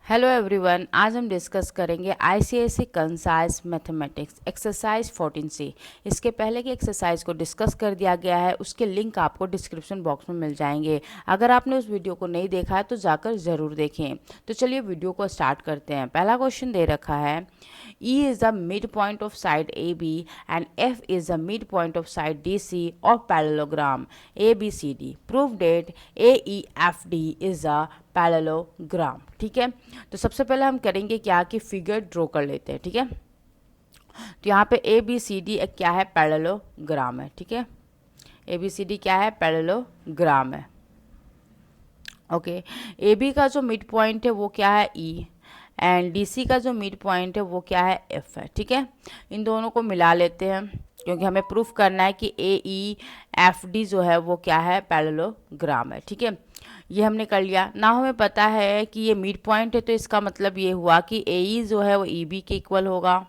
Hello everyone, आज हम discuss करेंगे आईसीएसई कंसाइज मैथमेटिक्स एक्सरसाइज 14 से। इसके पहले की एक्सरसाइज को डिस्कस कर दिया गया है, उसके लिंक आपको डिस्क्रिप्शन बॉक्स में मिल जाएंगे। अगर आपने उस वीडियो को नहीं देखा है तो जाकर ज़रूर देखें। तो चलिए वीडियो को स्टार्ट करते हैं। पहला क्वेश्चन दे रखा है, E is the midpoint of side AB and F is the midpoint of side DC of parallelogram ABCD. Prove that AEFD is a parallelogram. ठीक है, तो सबसे पहले हम करेंगे क्या कि फिगर ड्रॉ कर लेते हैं। ठीक है, तो यहाँ पे ए बी सी डी क्या है, पैरेललोग्राम है। ठीक है, ए बी सी डी क्या है, पैरेललोग्राम है। ओके, ए बी का जो मिड पॉइंट है वो क्या है, ई, एंड डी सी का जो मिड पॉइंट है वो क्या है, एफ है। ठीक है, इन दोनों को मिला लेते हैं क्योंकि हमें प्रूफ करना है कि ए ई एफ डी जो है वो क्या है, पैरेललोग्राम है। ठीक है, ये हमने कर लिया। ना हमें पता है कि ये मिड पॉइंट है, तो इसका मतलब ये हुआ कि ए ई जो है वो ई बी के इक्वल होगा।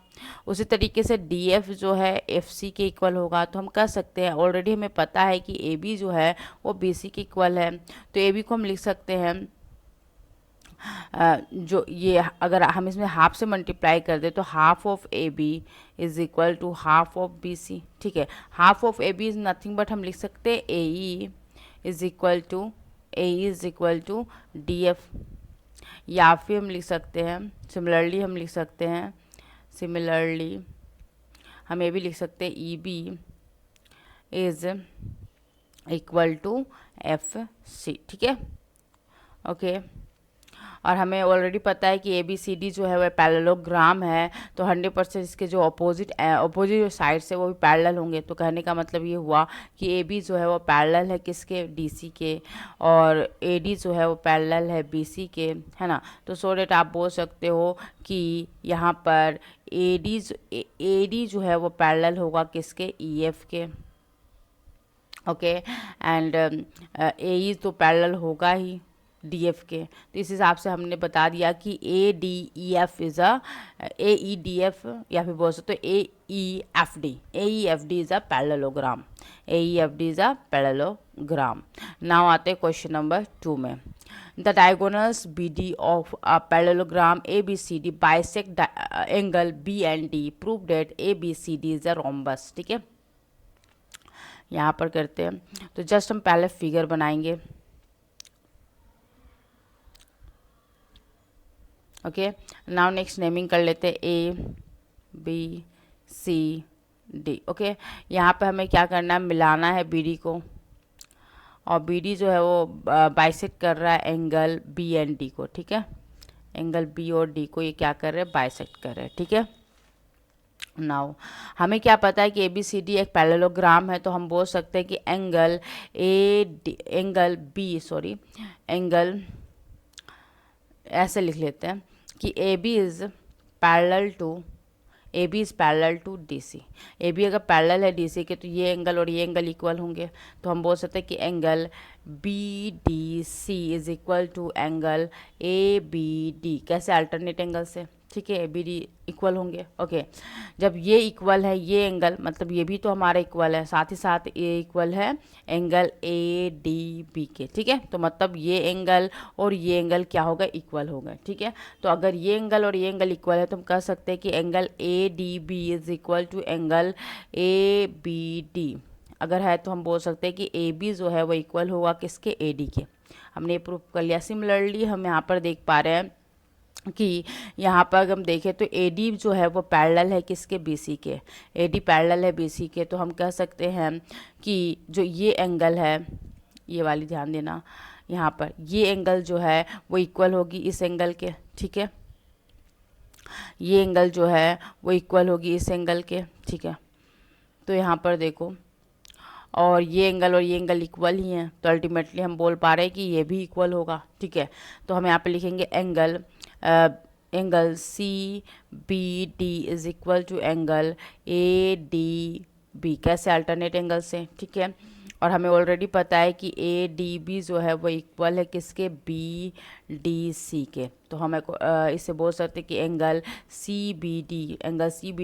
उसी तरीके से डी एफ जो है एफ सी के इक्वल होगा। तो हम कह सकते हैं, ऑलरेडी हमें पता है कि ए बी जो है वो बी सी के इक्वल है। तो ए बी को हम लिख सकते हैं, जो ये अगर हम इसमें हाफ से मल्टीप्लाई कर दे तो half of A B is equal to half of B C. ठीक है, half of A B is nothing but हम लिख सकते हैं A E is equal to D F, या फिर हम लिख सकते हैं सिमिलरली हम ये भी लिख सकते हैं E B is equal to F C. ठीक है, ओके, और हमें ऑलरेडी पता है कि ए बी सी डी जो है वह पैरेललोग्राम है, तो 100% इसके जो अपोजिट जो साइड्स है वो भी पैरेलल होंगे। तो कहने का मतलब ये हुआ कि ए बी जो है वो पैरेलल है किसके, डी सी के, और ए डी जो है वो पैरेलल है बी सी के, है ना। तो सो डेट आप बोल सकते हो कि यहाँ पर ए डी जो है वो पैरेलल होगा किसके, ई एफ के। ओके, एंड ए ई तो पैरेलल होगा ही डी एफ के। तो इस हिसाब से हमने बता दिया कि A D E F is A E D F, या फिर बोल सकते A E F D is a parallelogram. A E F D is a parallelogram. Now आते हैं क्वेश्चन नंबर 2 में। The diagonals B D of a parallelogram A B C D bisect angle B and D, prove that A B C D is a rhombus. ठीक है, यहाँ पर करते हैं। तो जस्ट हम पहले फिगर बनाएंगे। ओके, नाउ नेक्स्ट नेमिंग कर लेते हैं A B C D. Okay, यहाँ पे हमें क्या करना है, मिलाना है बी डी को, और बी डी जो है वो बाइसेक्ट कर रहा है एंगल बी एंड डी को। ठीक है, एंगल बी और डी को ये क्या कर रहे हैं, बाइसेक्ट कर रहे हैं। ठीक है, नाउ हमें क्या पता है कि ए बी सी डी एक पैरेललोग्राम है, तो हम बोल सकते हैं कि एंगल ऐसे लिख लेते हैं कि A B is parallel to D C. A B अगर पैरेलल है डी सी के, तो ये एंगल और ये एंगल इक्वल होंगे। तो हम बोल सकते हैं कि angle B D C is equal to angle A B D. कैसे, अल्टरनेट एंगल से। ठीक है, ए बी डी इक्वल होंगे। ओके, जब ये इक्वल है ये एंगल, मतलब ये भी तो हमारा इक्वल है, साथ ही साथ ये इक्वल है एंगल ए डी बी के। ठीक है, तो मतलब ये एंगल और ये एंगल क्या होगा, इक्वल होगा। ठीक है, तो अगर ये एंगल और ये एंगल इक्वल है तो हम कह सकते हैं कि angle A D B is equal to angle A B D. अगर है तो हम बोल सकते हैं कि ए बी जो है वो इक्वल होगा किसके, ए डी के। हमने प्रूफ कर लिया। सिमिलरली हम यहाँ पर देख पा रहे हैं कि यहाँ पर अगर हम देखें तो ए डी जो है वो पैरेलल है किसके, बी सी के। ए डी पैरेलल है बी सी के, तो हम कह सकते हैं कि जो ये एंगल है, ये वाली ध्यान देना, यहाँ पर ये एंगल जो है वो इक्वल होगी इस एंगल के। ठीक है, ये एंगल जो है वो इक्वल होगी इस एंगल के। ठीक है, तो यहाँ पर देखो, और ये एंगल इक्वल ही हैं, तो अल्टीमेटली हम बोल पा रहे हैं कि ये भी इक्वल होगा। ठीक है, तो हम यहाँ पे लिखेंगे angle C B D is equal to angle A D B. कैसे, अल्टरनेट एंगल से। ठीक है, और हमें ऑलरेडी पता है कि ए डी बी जो है वो इक्वल है किसके, बी डी सी के। तो हमें इससे बोल सकते हैं कि angle C B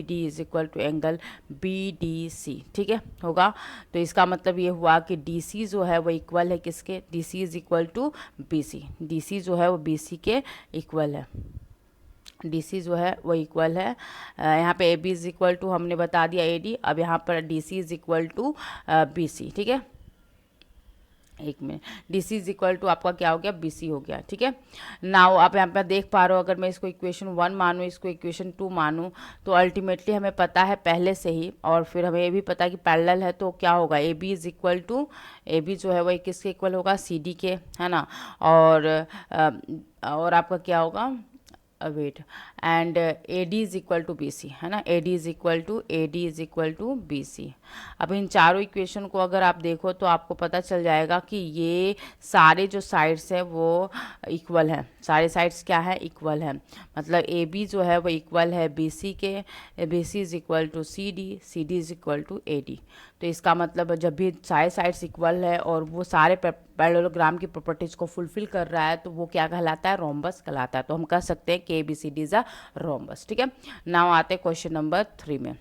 D is equal to angle B D C, ठीक है होगा। तो इसका मतलब ये हुआ कि डी सी जो है वो इक्वल है किसके, D C is equal to B C, D C जो है वो बी सी के इक्वल है, डी सी जो है वो इक्वल है। यहाँ पे A B is equal to हमने बता दिया ए डी, अब यहाँ पर D C is equal to B C, ठीक है। एक minute, D C is equal to आपका क्या हो गया, बी सी हो गया, ठीक है। नाउ आप यहाँ पर देख पा रहे हो, अगर मैं इसको इक्वेशन 1 मानूँ, इसको इक्वेशन 2 मानूँ, तो अल्टीमेटली हमें पता है पहले से ही, और फिर हमें ये भी पता है कि पैरेलल है, तो क्या होगा, A B is equal to, A B जो है वो किसके इक्वल होगा, सी डी के, है ना। और आपका क्या होगा, wait, and A D is equal to B C, है ना, A D is equal to B C. अब इन चारों इक्वेशन को अगर आप देखो तो आपको पता चल जाएगा कि ये सारे जो साइड्स हैं वो इक्वल हैं, सारे साइड्स क्या है, इक्वल है। मतलब ए बी जो है वो इक्वल है बी सी के, B C is equal to C D is equal to A D. तो इसका मतलब जब भी सारे साइड्स इक्वल है और वो सारे पैरेललोग्राम की प्रॉपर्टीज को फुलफिल कर रहा है, तो वो क्या कहलाता है, रोम्बस कहलाता है। तो हम कह सकते हैं कि A B C D is a rhombus, ठीक है। नाउ आते हैं क्वेश्चन नंबर 3 में।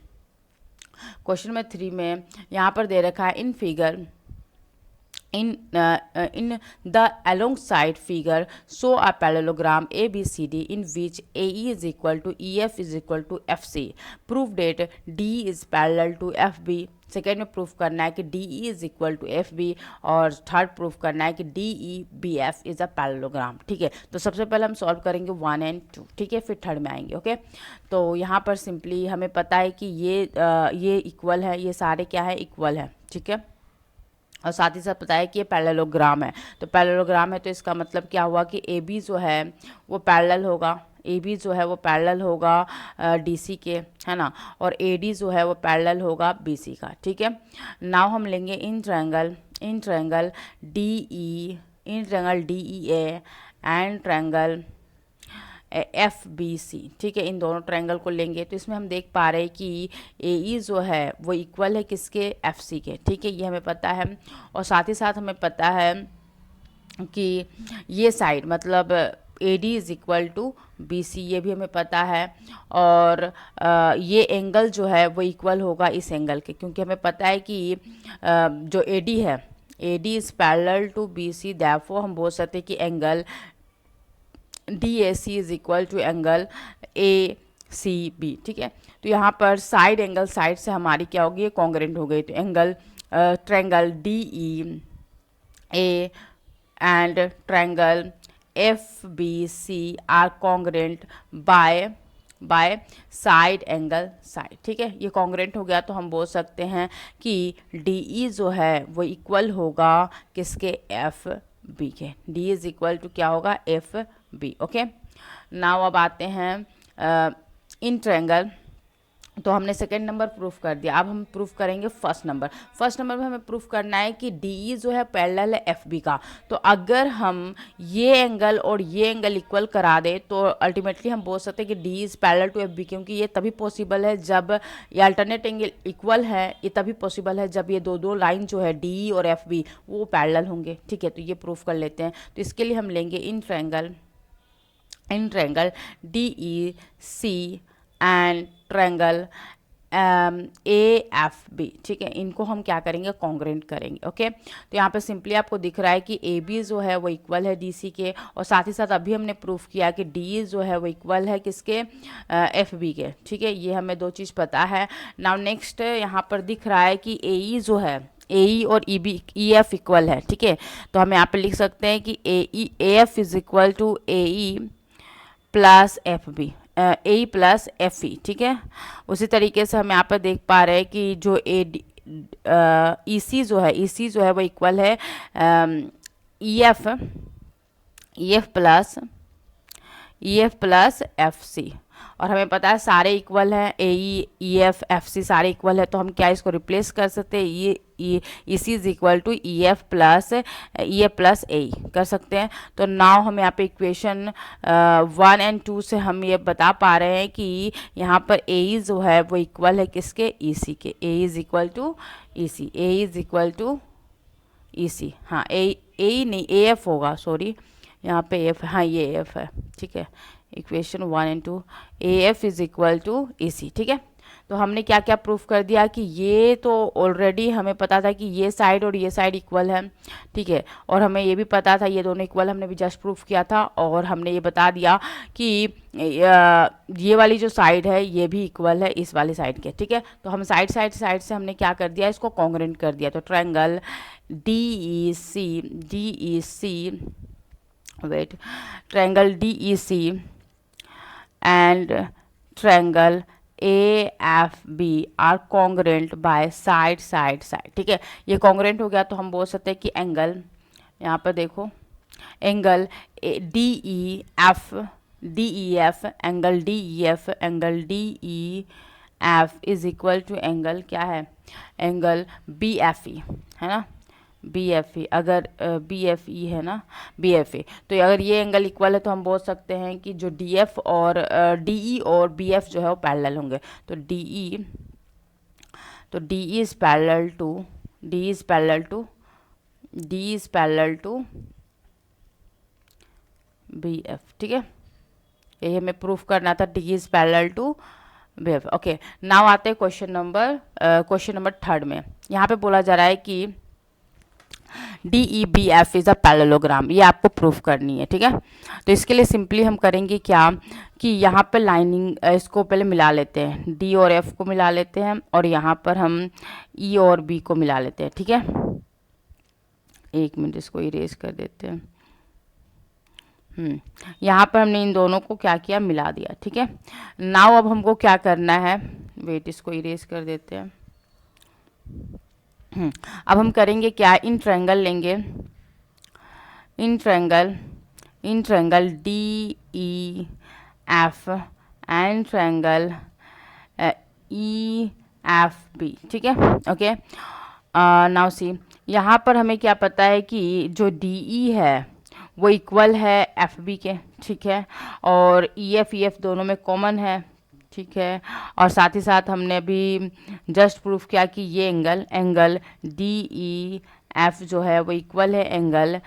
क्वेश्चन नंबर 3 में यहाँ पर दे रखा है, in figure in the alongside figure show a parallelogram ABCD in which AE is equal to EF is equal to FC. Prove that D is parallel to FB. Second में proof करना है कि D E is equal to F B, और third proof करना है कि D E B F is a parallelogram, ठीक है। तो सबसे पहले हम सॉल्व करेंगे 1 और 2, ठीक है, फिर थर्ड में आएंगे, ओके। तो यहाँ पर सिंपली हमें पता है कि ये इक्वल है, ये सारे क्या है, इक्वल है, ठीक है। और साथ ही साथ पता है कि ये पैरेललोग्राम है, तो पैरेललोग्राम है तो इसका मतलब क्या हुआ कि ए बी जो है वो पैरेलल होगा, ए बी जो है वो पैरेलल होगा डी सी के, है ना, और ए डी जो है वो पैरेलल होगा बी सी का, ठीक है। नाउ हम लेंगे इन triangle D E A and triangle F B C, ठीक है। इन दोनों ट्रायंगल को लेंगे तो इसमें हम देख पा रहे हैं कि ए ई जो है वो इक्वल है किसके, एफ सी के, ठीक है, ये हमें पता है। और साथ ही साथ हमें पता है कि ये साइड मतलब A D is equal to B C, ये भी हमें पता है। और ये एंगल जो है वो इक्वल होगा इस एंगल के, क्योंकि हमें पता है कि जो ए डी है, A D is parallel to B C, therefore हम बोल सकते हैं कि angle D A C is equal to angle A C B, ठीक है। तो यहाँ पर साइड एंगल साइड से हमारी क्या होगी, कॉन्ग्रेंट हो गई। तो angle triangle D E A and triangle F B C are congruent by side angle side, ठीक है। ये कॉन्ग्रेंट हो गया तो हम बोल सकते हैं कि डी ई जो है वो इक्वल होगा किसके, एफ बी के, डी इज इक्वल टू क्या होगा, एफ बी, ओके। नाउ अब आते हैं इन ट्रायंगल, तो हमने सेकेंड नंबर प्रूफ कर दिया, अब हम प्रूफ करेंगे फर्स्ट नंबर में हमें प्रूफ करना है कि डी जो है पैरेलल है एफ बी का। तो अगर हम ये एंगल और ये एंगल इक्वल करा दे तो अल्टीमेटली हम बोल सकते हैं कि D is parallel to F B, क्योंकि ये तभी पॉसिबल है जब ये अल्टरनेट एंगल इक्वल है, ये तभी पॉसिबल है जब ये दो लाइन जो है डी और एफ बी वो पैरेलल होंगे, ठीक है। तो ये प्रूफ कर लेते हैं। तो इसके लिए हम लेंगे इन triangle D E C and triangle A F B, ठीक है। इनको हम क्या करेंगे, कॉन्ग्रेंट करेंगे, ओके। तो यहाँ पे सिंपली आपको दिख रहा है कि ए बी जो है वो इक्वल है डी सी के, और साथ ही साथ अभी हमने प्रूफ किया कि डी जो है वो इक्वल है किसके, एफ बी के, ठीक है। ये हमें दो चीज़ पता है। नाउ नेक्स्ट यहाँ पर दिख रहा है कि ए ई जो है, ए ई और E B E F equal है, ठीक है। तो हम यहाँ पे लिख सकते हैं कि A F is equal to A E plus F B, A plus F E, ठीक है। उसी तरीके से हम यहाँ पर देख पा रहे हैं कि जो ई सी जो है वो इक्वल है E F plus F C, और हमें पता है सारे इक्वल हैं, A E F F C सारे इक्वल है। तो हम क्या इसको रिप्लेस कर सकते हैं, ये E C is equal to E F plus A कर सकते हैं। तो नाउ हम यहाँ पे इक्वेशन 1 और 2 से हम ये बता पा रहे हैं कि यहाँ पर ए जो है वो इक्वल है किसके, ई सी के, A is equal to E C, A is equal to E C, हाँ ए नहीं ए एफ होगा, सॉरी यहाँ पे एफ, हाँ ये एफ है, ठीक है। Equation 1 and 2, A F is equal to E C, ठीक है। तो हमने क्या क्या प्रूफ कर दिया कि ये तो ऑलरेडी हमें पता था कि ये साइड और ये साइड इक्वल है, ठीक है। और हमें ये भी पता था ये दोनों इक्वल, हमने भी जस्ट प्रूफ किया था। और हमने ये बता दिया कि ये वाली जो साइड है ये भी इक्वल है इस वाली साइड के, ठीक है। तो हम साइड से हमने क्या कर दिया, इसको कॉन्ग्रुएंट कर दिया। तो triangle D E C wait triangle D E C and triangle AFB are congruent by side, ठीक है। ये कॉन्ग्रुएंट हो गया तो हम बोल सकते हैं कि एंगल, यहाँ पर देखो angle DEF angle DEF is equal to angle क्या है, एंगल BFE है ना, BFE, अगर BFE है ना, BFE, तो अगर ये एंगल इक्वल है तो हम बोल सकते हैं कि जो DF और DE और BF जो है वो पैरेलल होंगे। तो DE is parallel to BF, ठीक है। यही हमें प्रूफ करना था, DE is parallel to BF। Okay, now आते हैं क्वेश्चन नंबर 3 में। यहाँ पे बोला जा रहा है कि DEBF इज अ पैरेललोग्राम, ये आपको प्रूफ करनी है, ठीक है। तो इसके लिए सिंपली हम करेंगे क्या कि यहाँ पर लाइनिंग इसको पहले मिला लेते हैं, D और F को मिला लेते हैं और यहाँ पर हम E और B को मिला लेते हैं, ठीक है। एक मिनट इसको इरेज कर देते हैं। यहाँ पर हमने इन दोनों को क्या किया, मिला दिया, ठीक है। नाउ अब हमको क्या करना है, वेट इसको इरेज कर देते हैं। अब हम करेंगे क्या, इन ट्रायंगल लेंगे, in triangle DEF and triangle EFB, ठीक है। ओके, नाउ सी, यहाँ पर हमें क्या पता है कि जो DE है वो इक्वल है FB के, ठीक है। और EF EF दोनों में कॉमन है, ठीक है। और साथ ही साथ हमने अभी जस्ट प्रूफ किया कि ये एंगल DEF जो है वो इक्वल है एंगल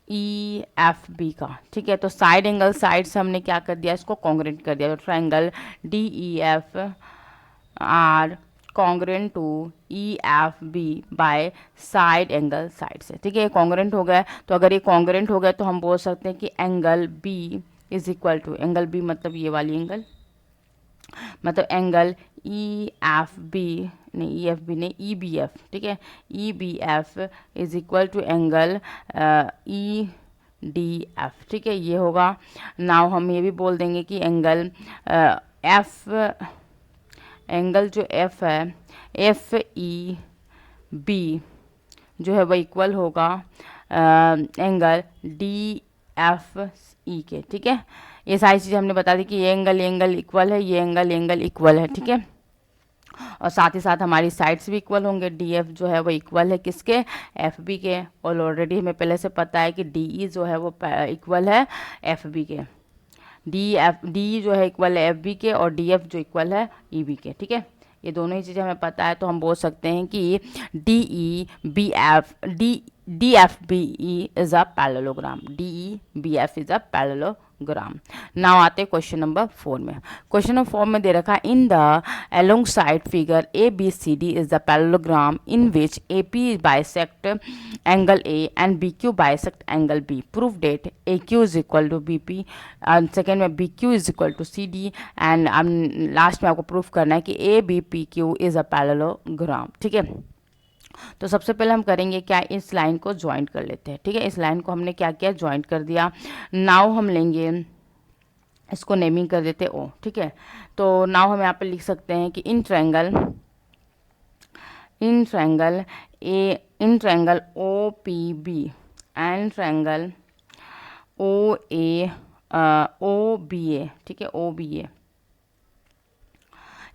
EFB का, ठीक है। तो साइड एंगल साइड से हमने क्या कर दिया, इसको कॉन्ग्रुएंट कर दिया। तो triangle DEF are congruent to EFB by side angle side से, ठीक है। कॉन्ग्रुएंट हो गया, तो अगर ये कॉन्ग्रुएंट हो गया तो हम बोल सकते हैं कि angle B is equal to, angle B मतलब ये वाली एंगल, मतलब एंगल EFB नहीं EBF, ठीक है। EBF is equal to angle EDF, ठीक है, ये होगा। नाउ हम ये भी बोल देंगे कि एंगल एंगल जो F है FEB जो है वह इक्वल होगा एंगल DFE के, ठीक है। ये सारी चीज़ें हमने बता दी कि ये एंगल इक्वल है, ये एंगल इक्वल है, ठीक है। और साथ ही साथ हमारी साइड्स भी इक्वल होंगे, DF जो है वो इक्वल है किसके, FB के। और ऑलरेडी हमें पहले से पता है कि DE जो है वो इक्वल है FB के, DE जो है इक्वल है FB के और DF जो इक्वल है EB के, ठीक है। ये दोनों ही चीज़ें हमें पता है, तो हम बोल सकते हैं कि DEBE is a parallelogram, DEBF is a parallelogram. Now आते हैं क्वेश्चन नंबर 4 में। क्वेश्चन नंबर 4 में दे रखा है, in the alongside figure ABCD is the parallelogram in which AP bisect angle A and BQ bisect angle B। Proof that AQ is equal to BP, second में BQ is equal to CD and last में आपको proof करना है कि ABPQ is a parallelogram, ठीक है। तो सबसे पहले हम करेंगे क्या, इस लाइन को ज्वाइंट कर लेते हैं, ठीक है। इस लाइन को हमने क्या किया, ज्वाइंट कर दिया। नाउ हम लेंगे, इसको नेमिंग कर देते O, ठीक है। तो नाउ हम यहाँ पे लिख सकते हैं कि in triangle OPB and triangle OBA, ठीक है, OBA,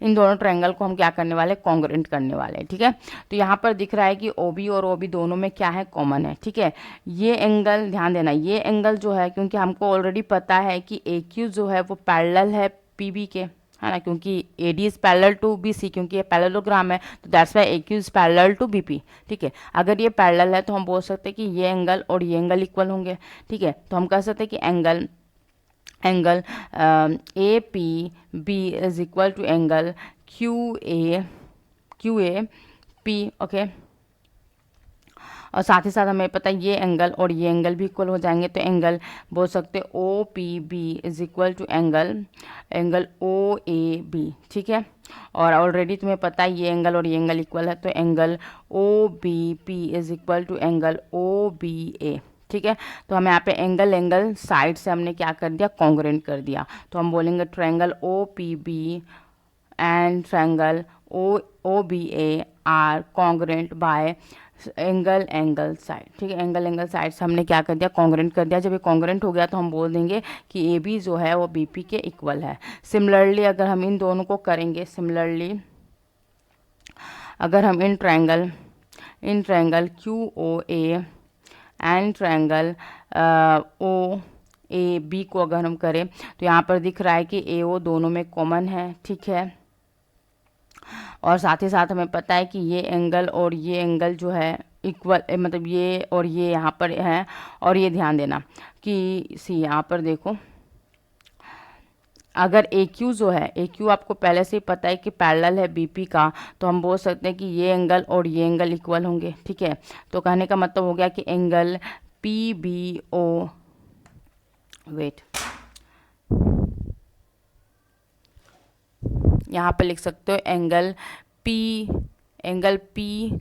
इन दोनों ट्रायंगल को हम क्या करने वाले, कॉन्ग्रुएंट करने वाले हैं, ठीक है। तो यहाँ पर दिख रहा है कि OB और OB दोनों में क्या है, कॉमन है, ठीक है। ये एंगल ध्यान देना, ये एंगल जो है, क्योंकि हमको ऑलरेडी पता है कि AQ जो है वो पैरेलल है PB के, है ना, क्योंकि A D is parallel to B C, क्योंकि ये पैरेललोग्राम है तो that's why A Q is parallel to B P. ठीक है, अगर ये पैरेलल है तो हम बोल सकते हैं कि ये एंगल और ये एंगल इक्वल होंगे। ठीक है, तो हम कह सकते हैं कि angle A P B is equal to angle Q A P. Okay, और साथ ही साथ हमें पता है ये एंगल और ये एंगल भी इक्वल हो जाएंगे, तो एंगल बोल सकते हैं O P B is equal to angle O A B. ठीक है, और ऑलरेडी तुम्हें पता है ये एंगल और ये एंगल इक्वल है, तो angle O B P is equal to angle O B A. ठीक है, तो हमें यहाँ पे एंगल साइड से हमने क्या कर दिया, कॉन्ग्रुएंट कर दिया, तो हम बोलेंगे triangle O P B and triangle O B A are congruent by angle side. ठीक है, एंगल साइड से हमने क्या कर दिया, कॉन्ग्रुएंट कर दिया। जब ये कॉन्ग्रुएंट हो गया तो हम बोल देंगे कि ए बी जो है वो बी पी के इक्वल है। सिमिलरली अगर हम इन दोनों को करेंगे, अगर हम इन triangle Q O A and triangle O A B को अगर हम करें तो यहाँ पर दिख रहा है कि ए ओ दोनों में कॉमन है। ठीक है, और साथ ही साथ हमें पता है कि ये एंगल और ये एंगल जो है इक्वल, मतलब ये और ये यहाँ पर है। और ये ध्यान देना कि सी यहाँ पर देखो, अगर ए क्यू जो है, ए क्यू आपको पहले से ही पता है कि पैरेलल है बीपी का, तो हम बोल सकते हैं कि ये एंगल और ये एंगल इक्वल होंगे। ठीक है, तो कहने का मतलब हो गया कि angle P B O, wait, यहाँ पर लिख सकते हो angle P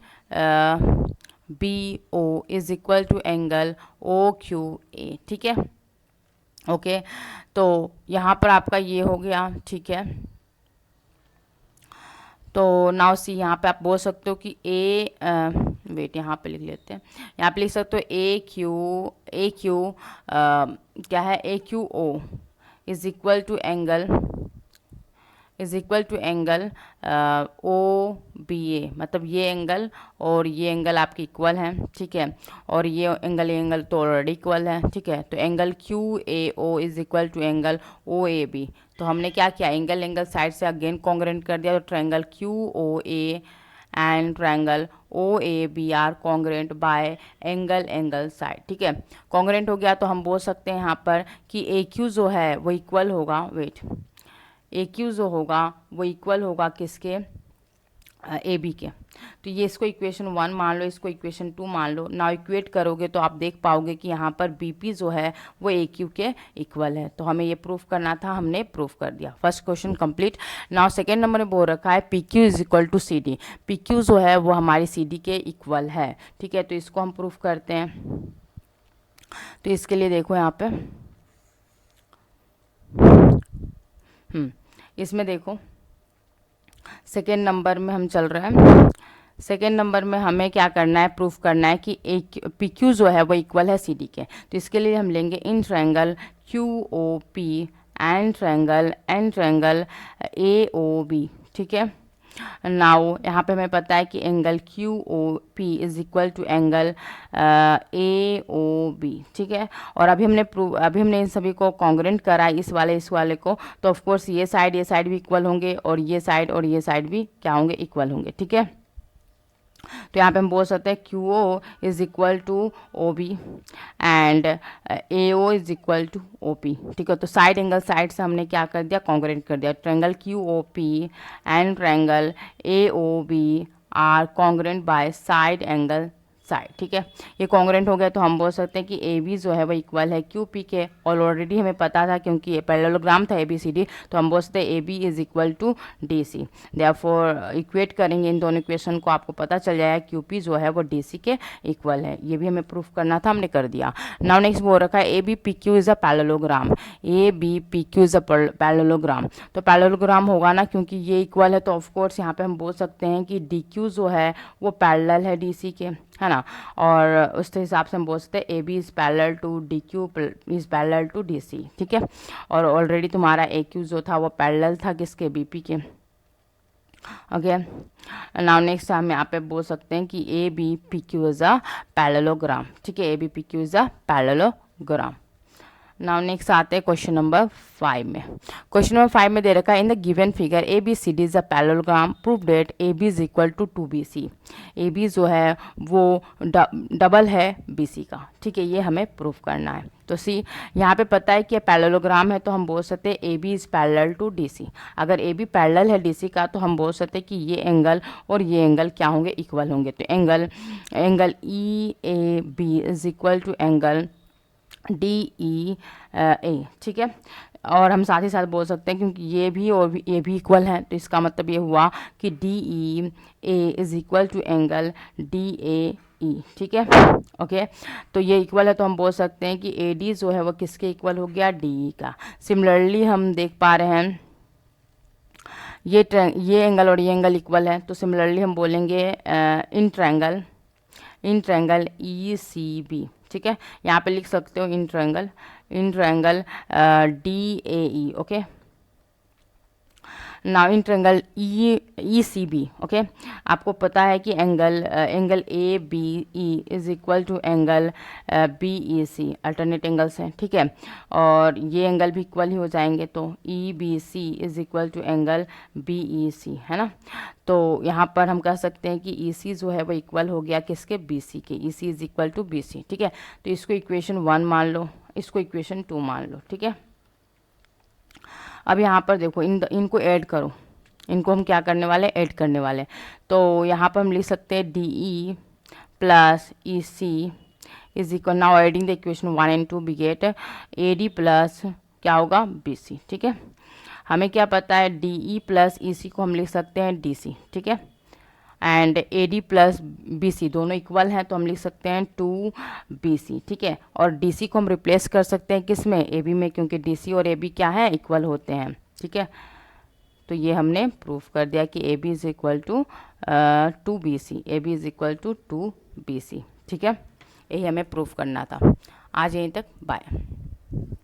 B O is equal to angle O Q A. ठीक है, ओके, तो यहाँ पर आपका ये हो गया। ठीक है, तो नाउ सी यहाँ पे आप बोल सकते हो कि वेट, यहाँ पे लिख लेते हैं, यहाँ पे लिख सकते हो ए क्यू क्या है, A Q O is equal to angle O B A, मतलब ये एंगल और ये एंगल आपके इक्वल हैं। ठीक है, और ये एंगल तो ऑलरेडी इक्वल है। ठीक है, तो angle Q A O is equal to angle O A B. तो हमने क्या किया, एंगल साइड से अगेन कॉन्ग्रुएंट कर दिया, तो triangle Q O A and triangle O A B are congruent by angle side. ठीक है, कॉन्ग्रुएंट हो गया तो हम बोल सकते हैं यहाँ पर कि ए क्यू जो है वो इक्वल होगा, वेट, ए क्यू जो होगा वो इक्वल होगा किसके, ए बी के। तो ये इसको इक्वेशन 1 मान लो, इसको इक्वेशन 2 मान लो। नाउ इक्वेट करोगे तो आप देख पाओगे कि यहाँ पर बी पी जो है वो ए क्यू के इक्वल है। तो हमें ये प्रूफ करना था, हमने प्रूफ कर दिया। First question complete. Now second number में बोल रखा है P Q is equal to C D. P Q जो है वो हमारी सी डी के इक्वल है। ठीक है, तो इसको हम प्रूफ करते हैं। तो इसके लिए देखो यहाँ पे इसमें देखो सेकेंड नंबर में हम चल रहे हैं। सेकेंड नंबर में हमें क्या करना है, प्रूफ करना है कि पी क्यू जो है वो इक्वल है सी डी के। तो इसके लिए हम लेंगे इन triangle Q O P and triangle A O B. ठीक है, नाउ यहाँ पे हमें पता है कि angle Q O P is equal to angle A O B. ठीक है, और अभी हमने इन सभी को कॉन्ग्रुएंट करा है, इस वाले को, तो ऑफ कोर्स ये साइड भी इक्वल होंगे और ये साइड भी क्या होंगे, इक्वल होंगे। ठीक है, तो यहाँ पे हम बोल सकते हैं Q O is equal to O B and A O is equal to O P. ठीक है, तो साइड से हमने क्या कर दिया, कॉन्ग्रुएंट कर दिया। Triangle Q O P and triangle A O B are congruent by side angle side. ठीक है, ये कॉन्ग्रुएंट हो गया तो हम बोल सकते हैं कि ए बी जो है वो इक्वल है क्यू पी के, और ऑलरेडी हमें पता था क्योंकि ये पैरेललोग्राम था ए बी सी डी, तो हम बोल सकते हैं A B is equal to D C. Therefore equate करेंगे इन दोनों इक्वेशन को, आपको पता चल जाएगा क्यू पी जो है वो डी सी के इक्वल है। ये भी हमें प्रूफ करना था, हमने कर दिया। नाउ नेक्स्ट बोल रखा है A B P Q is a parallelogram. A B P Q is a parallelogram, तो पैरेललोग्राम होगा ना, क्योंकि ये इक्वल है तो ऑफकोर्स यहाँ पे हम बोल सकते हैं कि डी क्यू जो है वो पैरेलल है डी सी के, है ना, और उस हिसाब से हम बोल सकते हैं A B is parallel to D Q is parallel to D C. ठीक है, और ऑलरेडी तुम्हारा ए क्यू जो था वो पैरेलल था किसके, बी पी के। ओके, नाउ नेक्स्ट हम यहाँ पे बोल सकते हैं कि A B P Q is a parallelogram. ठीक है, A B P Q is a parallelogram. Now next आते हैं क्वेश्चन नंबर 5 में। क्वेश्चन नंबर 5 में दे रखा है in the given figure A B C D is a parallelogram prove that A B is equal to 2BC। A B जो है वो डबल है बी सी का, ठीक है, ये हमें प्रूव करना है। तो सी यहाँ पे पता है कि पैरेललोग्राम है तो हम बोल सकते हैं A B is parallel to D C. अगर ए बी पैरेलल है डी सी का तो हम बोल सकते हैं कि ये एंगल और ये एंगल क्या होंगे, इक्वल होंगे। तो angle E A B is equal to angle D E A, ठीक है। और हम साथ ही साथ बोल सकते हैं क्योंकि ये भी और ये भी इक्वल है तो इसका मतलब ये हुआ कि D E A is equal to angle D A E, ठीक है, ओके। तो ये इक्वल है तो हम बोल सकते हैं कि ए डी जो है वो किसके इक्वल हो गया, डी ई का। सिमिलरली हम देख पा रहे हैं ये एंगल और ये एंगल इक्वल है तो सिमिलरली हम बोलेंगे इन ट्रायंगल ई सी बी, ठीक है। यहाँ पे लिख सकते हो in triangle D A E, okay. Now in triangle E C B, okay. आपको पता है कि angle A B E is equal to angle B E C, alternate angles हैं, ठीक है। और ये एंगल भी इक्वल ही हो जाएंगे तो E B C is equal to angle B E C, है ना। तो यहाँ पर हम कह सकते हैं कि ई सी जो है वो इक्वल हो गया किसके, बी सी के। E C is equal to B C, ठीक है। तो इसको इक्वेशन 1 मान लो, इसको इक्वेशन 2 मान लो, ठीक है। अब यहाँ पर देखो इनको ऐड करो, इनको हम क्या करने वाले, ऐड करने वाले। तो यहाँ पर हम लिख सकते हैं D E plus E C is equal, now adding the equation 1 and 2 we get A D plus क्या होगा, बी सी, ठीक है। हमें क्या पता है, डी ई प्लस ई सी को हम लिख सकते हैं डी सी, ठीक है। And A D plus B C दोनों इक्वल हैं तो हम लिख सकते हैं 2BC, ठीक है। और डी सी को हम रिप्लेस कर सकते हैं किस में, ए बी में, क्योंकि डी सी और ए बी क्या है, इक्वल होते हैं, ठीक है। तो ये हमने प्रूफ कर दिया कि A B is equal to 2BC, A B is equal to 2BC, ठीक है। यही हमें प्रूफ करना था। आज यहीं तक, बाय।